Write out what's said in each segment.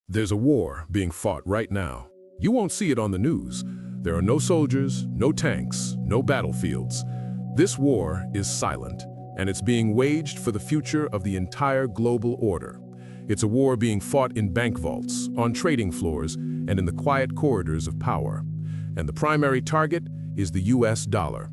There's a war being fought right now. You won't see it on the news. There are no soldiers, no tanks, no battlefields. This war is silent, and it's being waged for the future of the entire global order. It's a war being fought in bank vaults, on trading floors, and in the quiet corridors of power. And the primary target is the US dollar.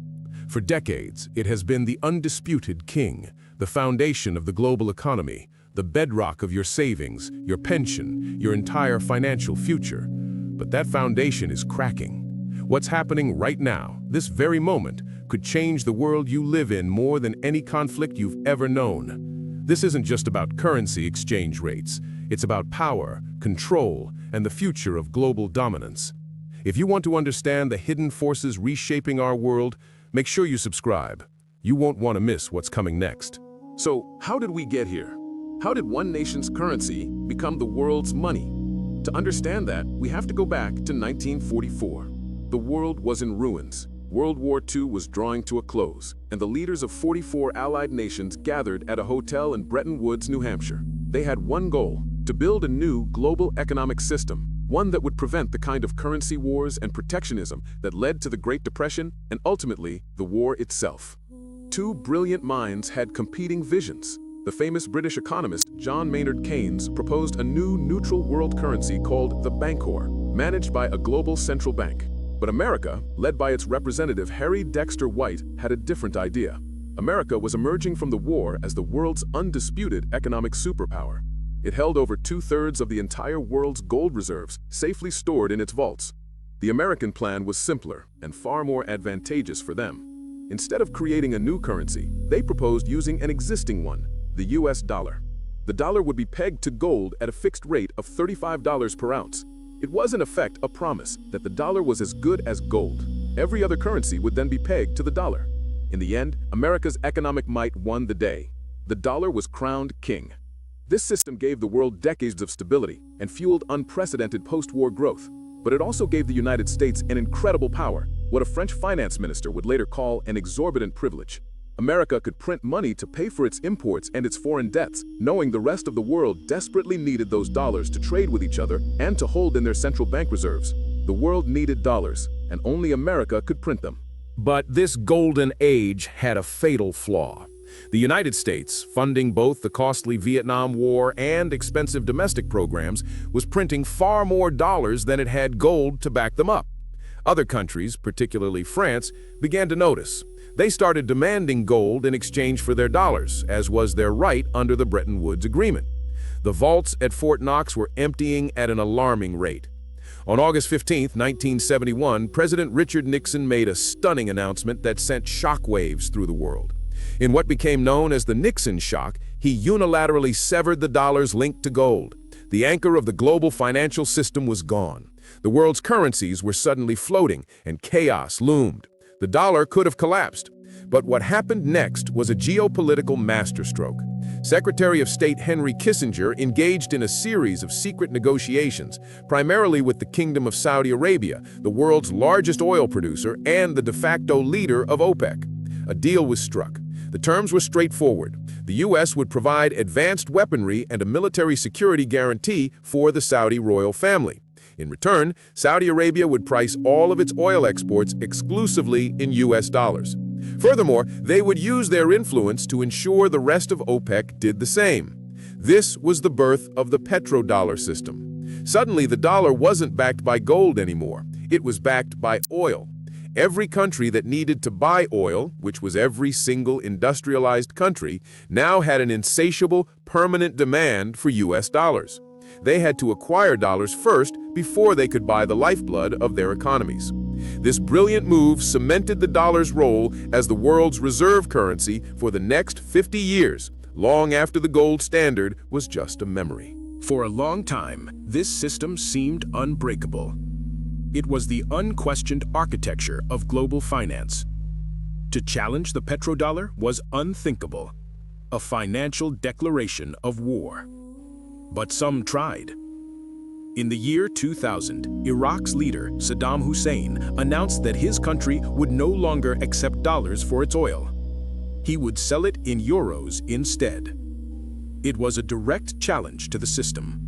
For decades, it has been the undisputed king, the foundation of the global economy, the bedrock of your savings, your pension, your entire financial future. But that foundation is cracking. What's happening right now, this very moment, could change the world you live in more than any conflict you've ever known. This isn't just about currency exchange rates. It's about power, control, and the future of global dominance. If you want to understand the hidden forces reshaping our world, make sure you subscribe. You won't want to miss what's coming next. So, how did we get here? How did one nation's currency become the world's money? To understand that, we have to go back to 1944. The world was in ruins. World War II was drawing to a close, and the leaders of 44 allied nations gathered at a hotel in Bretton Woods, New Hampshire. They had one goal: to build a new global economic system, one that would prevent the kind of currency wars and protectionism that led to the Great Depression and ultimately the war itself. Two brilliant minds had competing visions. The famous British economist John Maynard Keynes proposed a new neutral world currency called the Bancor, managed by a global central bank. But America, led by its representative Harry Dexter White, had a different idea. America was emerging from the war as the world's undisputed economic superpower. It held over 2/3 of the entire world's gold reserves, safely stored in its vaults. The American plan was simpler and far more advantageous for them. Instead of creating a new currency, they proposed using an existing one, the US dollar. The dollar would be pegged to gold at a fixed rate of $35 per ounce. It was in effect a promise that the dollar was as good as gold. Every other currency would then be pegged to the dollar. In the end, America's economic might won the day. The dollar was crowned king. This system gave the world decades of stability and fueled unprecedented post-war growth. But it also gave the United States an incredible power, what a French finance minister would later call an exorbitant privilege. America could print money to pay for its imports and its foreign debts, knowing the rest of the world desperately needed those dollars to trade with each other and to hold in their central bank reserves. The world needed dollars, and only America could print them. But this golden age had a fatal flaw. The United States, funding both the costly Vietnam War and expensive domestic programs, was printing far more dollars than it had gold to back them up. Other countries, particularly France, began to notice. They started demanding gold in exchange for their dollars, as was their right under the Bretton Woods Agreement. The vaults at Fort Knox were emptying at an alarming rate. On August 15, 1971, President Richard Nixon made a stunning announcement that sent shockwaves through the world. In what became known as the Nixon shock, he unilaterally severed the dollar's link to gold. The anchor of the global financial system was gone. The world's currencies were suddenly floating, and chaos loomed. The dollar could have collapsed. But what happened next was a geopolitical masterstroke. Secretary of State Henry Kissinger engaged in a series of secret negotiations, primarily with the Kingdom of Saudi Arabia, the world's largest oil producer and the de facto leader of OPEC. A deal was struck. The terms were straightforward. The U.S. would provide advanced weaponry and a military security guarantee for the Saudi royal family. In return, Saudi Arabia would price all of its oil exports exclusively in U.S. dollars. Furthermore, they would use their influence to ensure the rest of OPEC did the same. This was the birth of the petrodollar system. Suddenly, the dollar wasn't backed by gold anymore. It was backed by oil. Every country that needed to buy oil, which was every single industrialized country, now had an insatiable, permanent demand for U.S. dollars. They had to acquire dollars first before they could buy the lifeblood of their economies. This brilliant move cemented the dollar's role as the world's reserve currency for the next 50 years, long after the gold standard was just a memory. For a long time, this system seemed unbreakable. It was the unquestioned architecture of global finance. To challenge the petrodollar was unthinkable, a financial declaration of war. But some tried. In the year 2000, Iraq's leader, Saddam Hussein, announced that his country would no longer accept dollars for its oil. He would sell it in euros instead. It was a direct challenge to the system.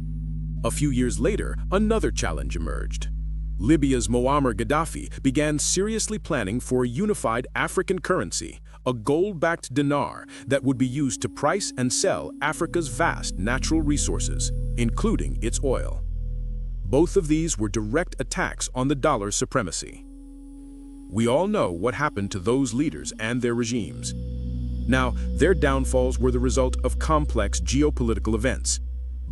A few years later, another challenge emerged. Libya's Muammar Gaddafi began seriously planning for a unified African currency, a gold-backed dinar that would be used to price and sell Africa's vast natural resources, including its oil. Both of these were direct attacks on the dollar's supremacy. We all know what happened to those leaders and their regimes. Now, their downfalls were the result of complex geopolitical events.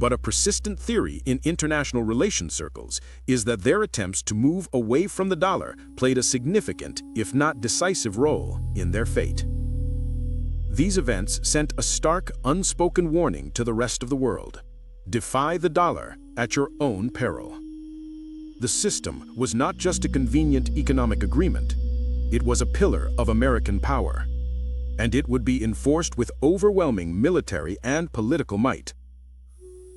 But a persistent theory in international relations circles is that their attempts to move away from the dollar played a significant, if not decisive, role in their fate. These events sent a stark, unspoken warning to the rest of the world. Defy the dollar at your own peril. The system was not just a convenient economic agreement. It was a pillar of American power. And it would be enforced with overwhelming military and political might.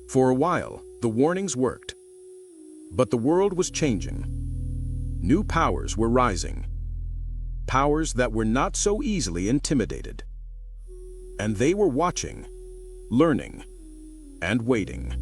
For a while, the warnings worked. But the world was changing. New powers were rising. Powers that were not so easily intimidated. And they were watching, learning, and waiting.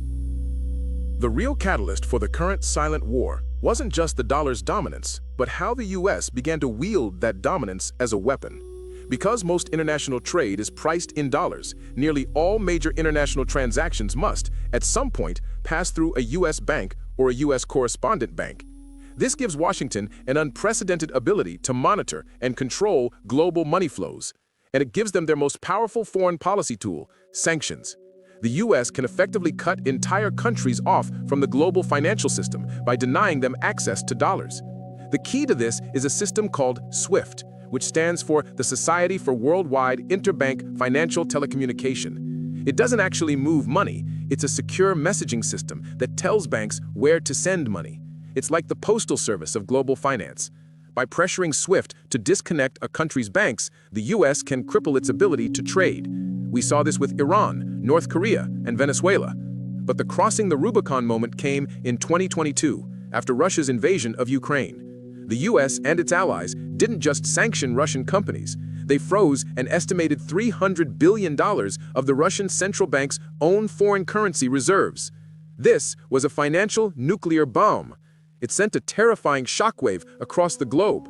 The real catalyst for the current silent war wasn't just the dollar's dominance, but how the US began to wield that dominance as a weapon. Because most international trade is priced in dollars, nearly all major international transactions must, at some point, pass through a US bank or a US correspondent bank. This gives Washington an unprecedented ability to monitor and control global money flows, and it gives them their most powerful foreign policy tool, sanctions. The US can effectively cut entire countries off from the global financial system by denying them access to dollars. The key to this is a system called SWIFT, which stands for the Society for Worldwide Interbank Financial Telecommunication. It doesn't actually move money, it's a secure messaging system that tells banks where to send money. It's like the postal service of global finance. By pressuring SWIFT to disconnect a country's banks, the US can cripple its ability to trade. We saw this with Iran, North Korea, and Venezuela. But the crossing the Rubicon moment came in 2022, after Russia's invasion of Ukraine. The US and its allies didn't just sanction Russian companies, they froze an estimated $300 billion of the Russian central bank's own foreign currency reserves. This was a financial nuclear bomb. It sent a terrifying shockwave across the globe.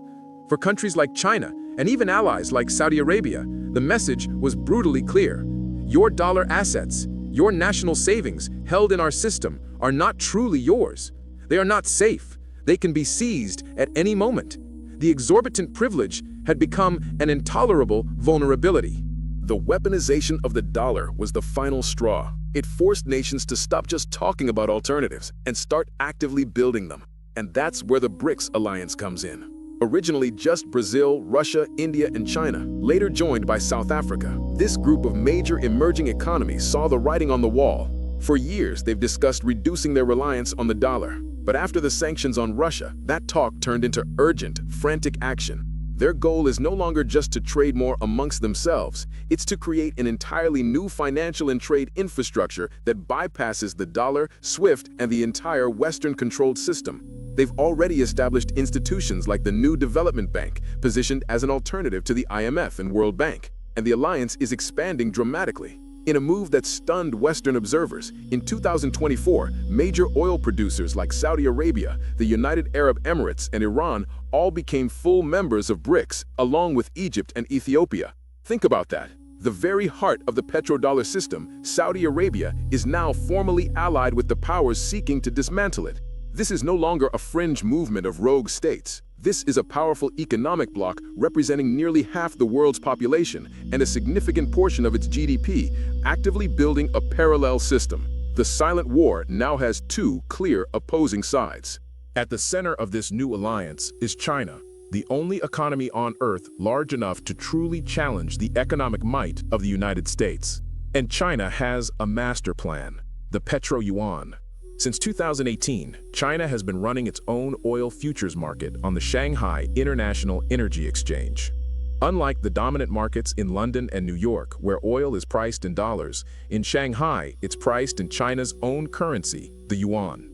For countries like China, and even allies like Saudi Arabia, the message was brutally clear. Your dollar assets, your national savings held in our system, are not truly yours. They are not safe. They can be seized at any moment. The exorbitant privilege had become an intolerable vulnerability. The weaponization of the dollar was the final straw. It forced nations to stop just talking about alternatives and start actively building them. And that's where the BRICS alliance comes in. Originally just Brazil, Russia, India, and China, later joined by South Africa. This group of major emerging economies saw the writing on the wall. For years, they've discussed reducing their reliance on the dollar. But after the sanctions on Russia, that talk turned into urgent, frantic action. Their goal is no longer just to trade more amongst themselves, it's to create an entirely new financial and trade infrastructure that bypasses the dollar, SWIFT, and the entire Western-controlled system. They've already established institutions like the New Development Bank, positioned as an alternative to the IMF and World Bank, and the alliance is expanding dramatically. In a move that stunned Western observers, in 2024, major oil producers like Saudi Arabia, the United Arab Emirates, and Iran all became full members of BRICS, along with Egypt and Ethiopia. Think about that. The very heart of the petrodollar system, Saudi Arabia, is now formally allied with the powers seeking to dismantle it. This is no longer a fringe movement of rogue states. This is a powerful economic bloc representing nearly half the world's population and a significant portion of its GDP, actively building a parallel system. The silent war now has two clear opposing sides. At the center of this new alliance is China, the only economy on Earth large enough to truly challenge the economic might of the United States. And China has a master plan, the petro-yuan. Since 2018, China has been running its own oil futures market on the Shanghai International Energy Exchange. Unlike the dominant markets in London and New York, where oil is priced in dollars, in Shanghai, it's priced in China's own currency, the yuan.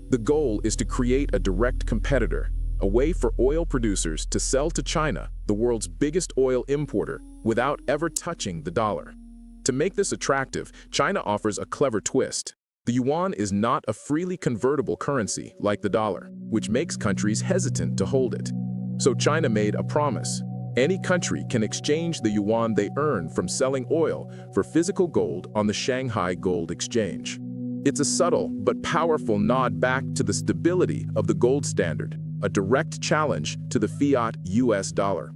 The goal is to create a direct competitor, a way for oil producers to sell to China, the world's biggest oil importer, without ever touching the dollar. To make this attractive, China offers a clever twist. The yuan is not a freely convertible currency like the dollar, which makes countries hesitant to hold it. So China made a promise. Any country can exchange the yuan they earn from selling oil for physical gold on the Shanghai Gold Exchange. It's a subtle but powerful nod back to the stability of the gold standard, a direct challenge to the fiat US dollar.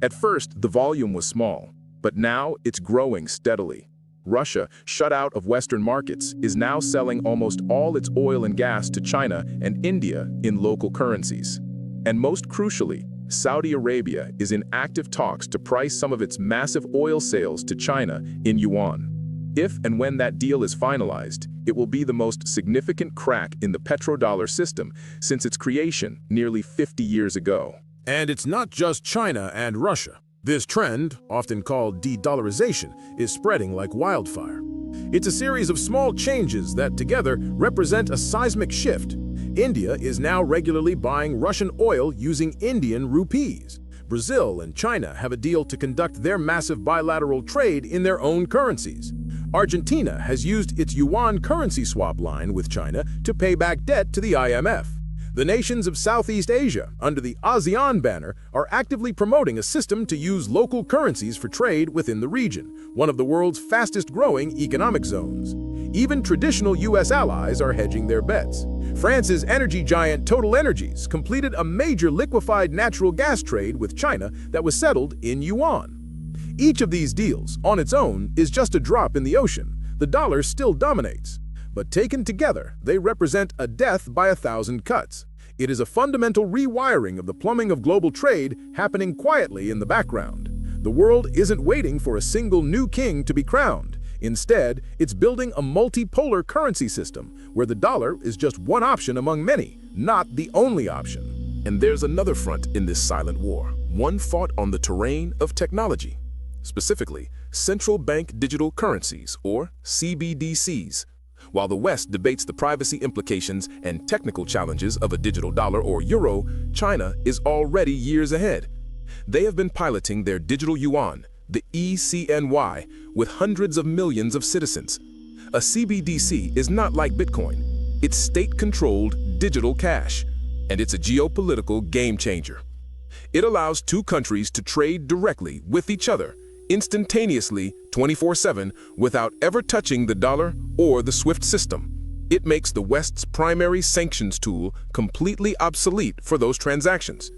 At first, the volume was small, but now it's growing steadily. Russia, shut out of Western markets, is now selling almost all its oil and gas to China and India in local currencies. And most crucially, Saudi Arabia is in active talks to price some of its massive oil sales to China in yuan. If and when that deal is finalized, it will be the most significant crack in the petrodollar system since its creation nearly 50 years ago. And it's not just China and Russia. This trend, often called de-dollarization, is spreading like wildfire. It's a series of small changes that together represent a seismic shift. India is now regularly buying Russian oil using Indian rupees. Brazil and China have a deal to conduct their massive bilateral trade in their own currencies. Argentina has used its yuan currency swap line with China to pay back debt to the IMF. The nations of Southeast Asia, under the ASEAN banner, are actively promoting a system to use local currencies for trade within the region, one of the world's fastest-growing economic zones. Even traditional U.S. allies are hedging their bets. France's energy giant Total Energies completed a major liquefied natural gas trade with China that was settled in yuan. Each of these deals, on its own, is just a drop in the ocean. The dollar still dominates. But taken together, they represent a death by 1,000 cuts. It is a fundamental rewiring of the plumbing of global trade happening quietly in the background. The world isn't waiting for a single new king to be crowned. Instead, it's building a multipolar currency system where the dollar is just one option among many, not the only option. And there's another front in this silent war, one fought on the terrain of technology. Specifically, central bank digital currencies, or CBDCs. While the West debates the privacy implications and technical challenges of a digital dollar or euro, China is already years ahead. They have been piloting their digital yuan, the ECNY, with hundreds of millions of citizens. A CBDC is not like Bitcoin. It's state-controlled digital cash, and it's a geopolitical game changer. It allows two countries to trade directly with each other, instantaneously, 24/7, without ever touching the dollar or the SWIFT system. It makes the West's primary sanctions tool completely obsolete for those transactions.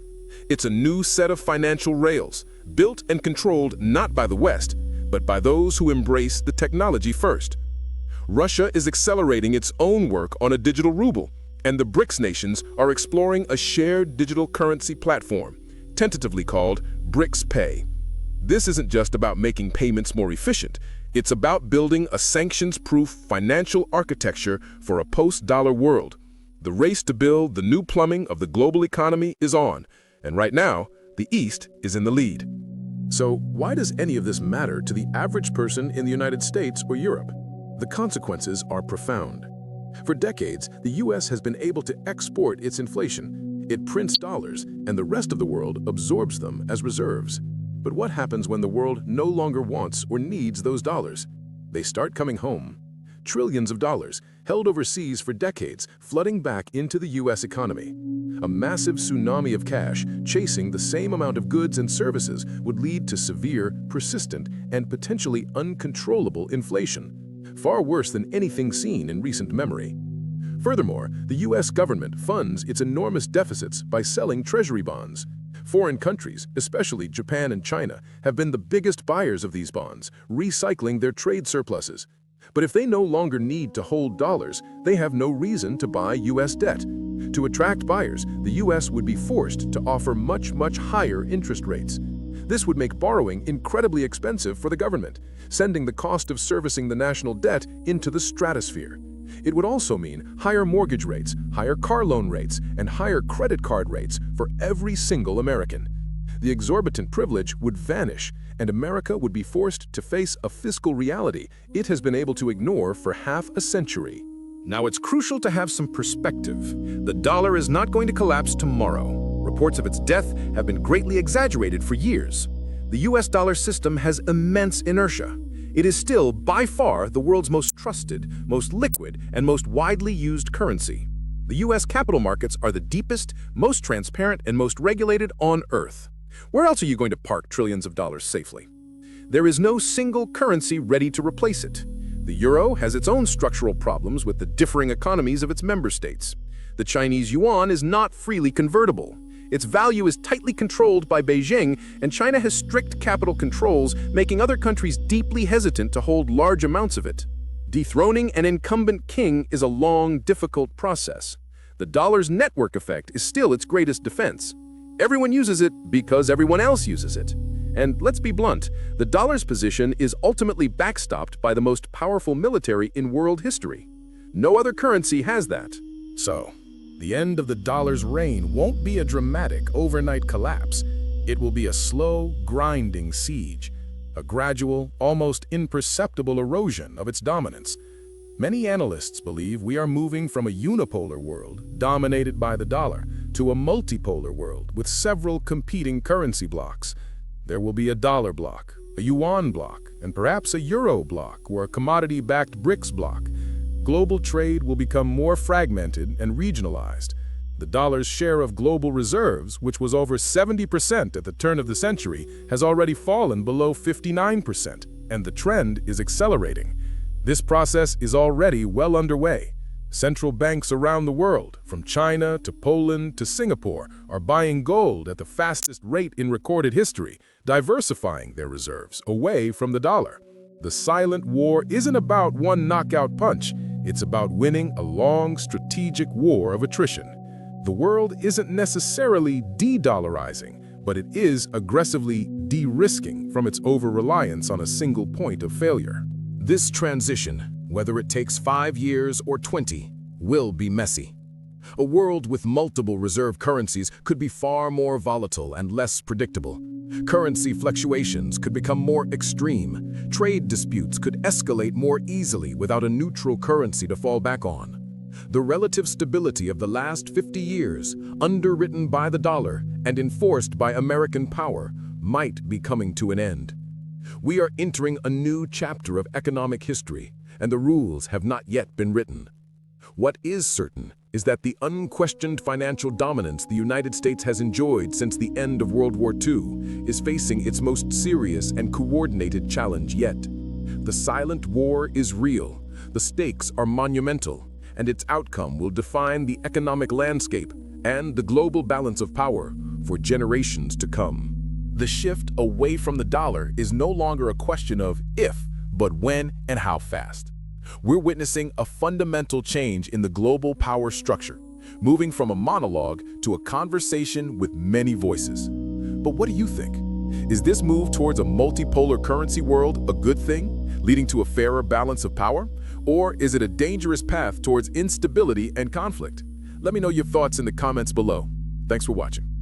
It's a new set of financial rails, built and controlled not by the West, but by those who embrace the technology first. Russia is accelerating its own work on a digital ruble, and the BRICS nations are exploring a shared digital currency platform, tentatively called BRICS Pay. This isn't just about making payments more efficient. It's about building a sanctions-proof financial architecture for a post-dollar world. The race to build the new plumbing of the global economy is on, and right now, the East is in the lead. So why does any of this matter to the average person in the United States or Europe? The consequences are profound. For decades, the U.S. has been able to export its inflation. It prints dollars, and the rest of the world absorbs them as reserves. But what happens when the world no longer wants or needs those dollars? They start coming home. Trillions of dollars, held overseas for decades, flooding back into the U.S. economy. A massive tsunami of cash chasing the same amount of goods and services would lead to severe, persistent, and potentially uncontrollable inflation, far worse than anything seen in recent memory. Furthermore, the U.S. government funds its enormous deficits by selling treasury bonds. Foreign countries, especially Japan and China, have been the biggest buyers of these bonds, recycling their trade surpluses. But if they no longer need to hold dollars, they have no reason to buy U.S. debt. To attract buyers, the U.S. would be forced to offer much higher interest rates. This would make borrowing incredibly expensive for the government, sending the cost of servicing the national debt into the stratosphere. It would also mean higher mortgage rates, higher car loan rates, and higher credit card rates for every single American. The exorbitant privilege would vanish, and America would be forced to face a fiscal reality it has been able to ignore for half a century. Now it's crucial to have some perspective. The dollar is not going to collapse tomorrow. Reports of its death have been greatly exaggerated for years. The US dollar system has immense inertia. it is still by far the world's most trusted, most liquid, and most widely used currency. The US capital markets are the deepest, most transparent, and most regulated on Earth. Where else are you going to park trillions of dollars safely? There is no single currency ready to replace it. The euro has its own structural problems with the differing economies of its member states. The Chinese yuan is not freely convertible. Its value is tightly controlled by Beijing, and China has strict capital controls, making other countries deeply hesitant to hold large amounts of it. Dethroning an incumbent king is a long, difficult process. The dollar's network effect is still its greatest defense. Everyone uses it because everyone else uses it. And let's be blunt, the dollar's position is ultimately backstopped by the most powerful military in world history. No other currency has that. So, the end of the dollar's reign won't be a dramatic overnight collapse. It will be a slow, grinding siege, a gradual, almost imperceptible erosion of its dominance. Many analysts believe we are moving from a unipolar world, dominated by the dollar, to a multipolar world with several competing currency blocks. There will be a dollar block, a yuan block, and perhaps a euro block or a commodity-backed BRICS block. Global trade will become more fragmented and regionalized. The dollar's share of global reserves, which was over 70% at the turn of the century, has already fallen below 59%, and the trend is accelerating. This process is already well underway. Central banks around the world, from China to Poland to Singapore, are buying gold at the fastest rate in recorded history, diversifying their reserves away from the dollar. The silent war isn't about one knockout punch. It's about winning a long, strategic war of attrition. The world isn't necessarily de-dollarizing, but it is aggressively de-risking from its over-reliance on a single point of failure. This transition, whether it takes 5 years or 20, will be messy. A world with multiple reserve currencies could be far more volatile and less predictable. Currency fluctuations could become more extreme. Trade disputes could escalate more easily without a neutral currency to fall back on. The relative stability of the last 50 years, underwritten by the dollar and enforced by American power, might be coming to an end. We are entering a new chapter of economic history, and the rules have not yet been written. What is certain is that the unquestioned financial dominance the United States has enjoyed since the end of World War II is facing its most serious and coordinated challenge yet. The silent war is real, the stakes are monumental, and its outcome will define the economic landscape and the global balance of power for generations to come. The shift away from the dollar is no longer a question of if, but when and how fast. We're witnessing a fundamental change in the global power structure, moving from a monologue to a conversation with many voices. But what do you think? Is this move towards a multipolar currency world a good thing, leading to a fairer balance of power? Or is it a dangerous path towards instability and conflict? Let me know your thoughts in the comments below. Thanks for watching.